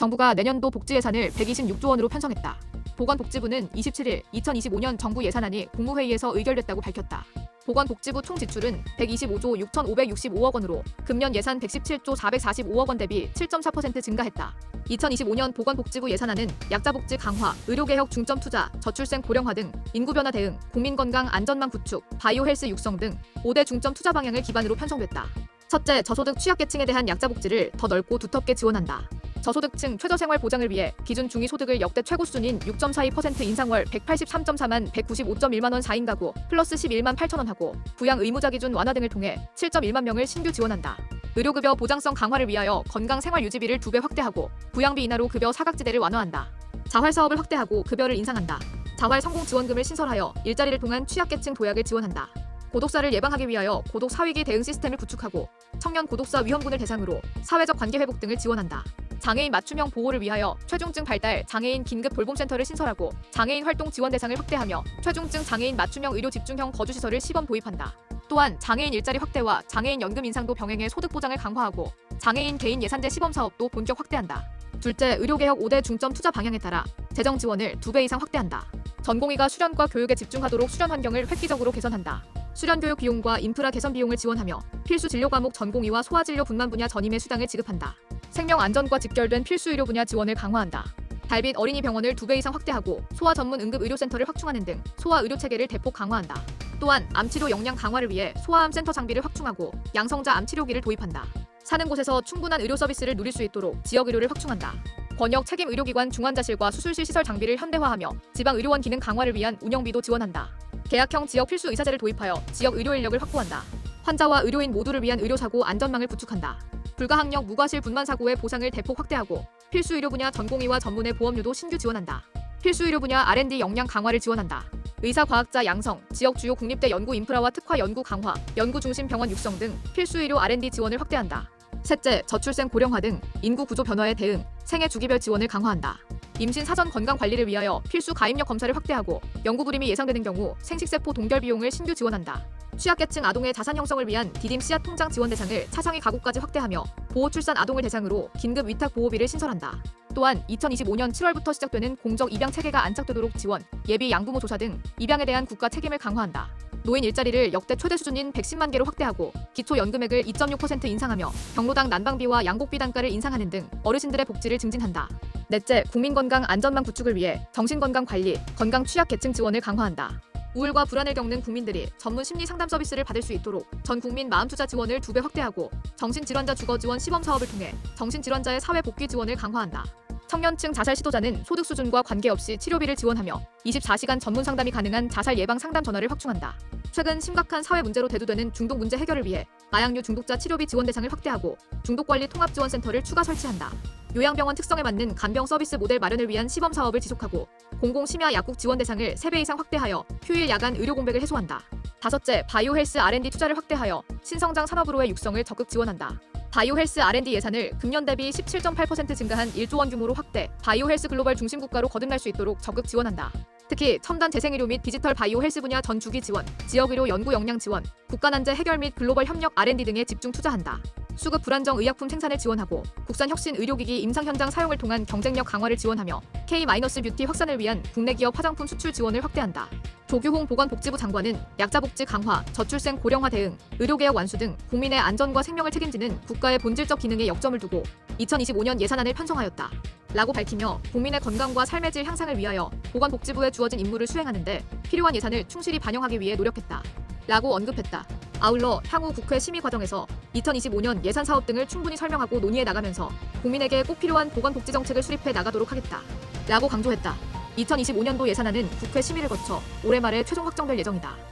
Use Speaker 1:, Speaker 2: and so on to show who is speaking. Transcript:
Speaker 1: 정부가 내년도 복지 예산을 126조 원으로 편성했다. 보건복지부는 27일 2025년 정부 예산안이 국무회의에서 의결됐다고 밝혔다. 보건복지부 총 지출은 125조 6,565억 원으로 금년 예산 117조 445억 원 대비 7.4% 증가했다. 2025년 보건복지부 예산안은 약자복지 강화, 의료개혁 중점 투자, 저출생 고령화 등 인구변화 대응, 국민건강 안전망 구축, 바이오헬스 육성 등 5대 중점 투자 방향을 기반으로 편성됐다. 첫째, 저소득 취약계층에 대한 약자복지를 더 넓고 두텁게 지원한다. 저소득층 최저생활 보장을 위해 기준 중위소득을 역대 최고 수준인 6.42% 인상월 183.4만 195.1만 원 4인 가구 플러스 11만 8천 원 하고 부양 의무자 기준 완화 등을 통해 7.1만 명을 신규 지원한다. 의료급여 보장성 강화를 위하여 건강생활유지비를 2배 확대하고 부양비 인하로 급여 사각지대를 완화한다. 자활사업을 확대하고 급여를 인상한다. 자활 성공지원금을 신설하여 일자리를 통한 취약계층 도약을 지원한다. 고독사를 예방하기 위하여 고독 사위기 대응 시스템을 구축하고 청년 고독사 위험군을 대상으로 사회적 관계 회복 등을 지원한다. 장애인 맞춤형 보호를 위하여 최중증 발달 장애인 긴급 돌봄센터를 신설하고 장애인 활동 지원 대상을 확대하며 최중증 장애인 맞춤형 의료 집중형 거주시설을 시범 도입한다. 또한 장애인 일자리 확대와 장애인 연금 인상도 병행해 소득 보장을 강화하고 장애인 개인 예산제 시범 사업도 본격 확대한다. 둘째, 의료개혁 5대 중점 투자 방향에 따라 재정 지원을 2배 이상 확대한다. 전공의가 수련과 교육에 집중하도록 수련 환경을 획기적으로 개선한다. 수련교육 비용과 인프라 개선 비용을 지원하며 필수 진료 과목 전공의와 소아진료 분만 분야 전임의 수당을 지급한다. 생명안전과 직결된 필수 의료 분야 지원을 강화한다. 달빛 어린이 병원을 2배 이상 확대하고 소아 전문 응급 의료센터를 확충하는 등 소아 의료 체계를 대폭 강화한다. 또한 암치료 역량 강화를 위해 소아암 센터 장비를 확충하고 양성자 암 치료기를 도입한다. 사는 곳에서 충분한 의료 서비스를 누릴 수 있도록 지역 의료를 확충한다. 권역 책임 의료기관 중환자실과 수술실 시설 장비를 현대화하며 지방 의료원 기능 강화를 위한 운영비도 지원한다. 계약형 지역 필수 의사제를 도입하여 지역 의료 인력을 확보한다. 환자와 의료인 모두를 위한 의료사고 안전망을 구축한다. 불가항력 무과실 분만 사고의 보상을 대폭 확대하고 필수 의료 분야 전공의와 전문의 보험료도 신규 지원한다. 필수 의료 분야 R&D 역량 강화를 지원한다. 의사 과학자 양성, 지역 주요 국립대 연구 인프라와 특화 연구 강화, 연구 중심 병원 육성 등 필수 의료 R&D 지원을 확대한다. 셋째, 저출생 고령화 등 인구 구조 변화에 대응, 생애 주기별 지원을 강화한다. 임신 사전 건강 관리를 위하여 필수 가입력 검사를 확대하고 영구 불임이 예상되는 경우 생식세포 동결 비용을 신규 지원한다. 취약계층 아동의 자산 형성을 위한 디딤 씨앗 통장 지원 대상을 차상위 가구까지 확대하며 보호 출산 아동을 대상으로 긴급 위탁 보호비를 신설한다. 또한 2025년 7월부터 시작되는 공적 입양 체계가 안착되도록 지원, 예비 양부모 조사 등 입양에 대한 국가 책임을 강화한다. 노인 일자리를 역대 최대 수준인 110만 개로 확대하고 기초연금액을 2.6% 인상하며 경로당 난방비와 양복비 단가를 인상하는 등 어르신들의 복지를 증진한다. 넷째, 국민건강 안전망 구축을 위해 정신건강관리, 건강 취약계층 지원을 강화한다. 우울과 불안을 겪는 국민들이 전문 심리 상담 서비스를 받을 수 있도록 전 국민 마음투자 지원을 2배 확대하고 정신질환자 주거 지원 시범 사업을 통해 정신질환자의 사회 복귀 지원을 강화한다. 청년층 자살 시도자는 소득 수준과 관계없이 치료비를 지원하며 24시간 전문 상담이 가능한 자살 예방 상담 전화를 확충한다. 최근 심각한 사회 문제로 대두되는 중독 문제 해결을 위해 마약류 중독자 치료비 지원 대상을 확대하고 중독관리 통합지원센터를 추가 설치한다. 요양병원 특성에 맞는 간병 서비스 모델 마련을 위한 시범 사업을 지속하고 공공심야 약국 지원 대상을 3배 이상 확대하여 휴일 야간 의료 공백을 해소한다. 다섯째, 바이오헬스 R&D 투자를 확대하여 신성장 산업으로의 육성을 적극 지원한다. 바이오헬스 R&D 예산을 금년 대비 17.8% 증가한 1조 원 규모로 확대, 바이오헬스 글로벌 중심 국가로 거듭날 수 있도록 적극 지원한다. 특히 첨단 재생의료 및 디지털 바이오헬스 분야 전 주기 지원, 지역의료 연구 역량 지원, 국가난제 해결 및 글로벌 협력 R&D 등에 집중 투자한다. 수급 불안정 의약품 생산을 지원하고 국산 혁신 의료기기 임상 현장 사용을 통한 경쟁력 강화를 지원하며 K-뷰티 확산을 위한 국내 기업 화장품 수출 지원을 확대한다. 조규홍 보건복지부 장관은 약자복지 강화, 저출생 고령화 대응, 의료개혁 완수 등 국민의 안전과 생명을 책임지는 국가의 본질적 기능에 역점을 두고 2025년 예산안을 편성하였다. 라고 밝히며 국민의 건강과 삶의 질 향상을 위하여 보건복지부에 주어진 임무를 수행하는 데 필요한 예산을 충실히 반영하기 위해 노력했다. 라고 언급했다. 아울러 향후 국회 심의 과정에서 2025년 예산 사업 등을 충분히 설명하고 논의해 나가면서 국민에게 꼭 필요한 보건복지 정책을 수립해 나가도록 하겠다. 라고 강조했다. 2025년도 예산안은 국회 심의를 거쳐 올해 말에 최종 확정될 예정이다.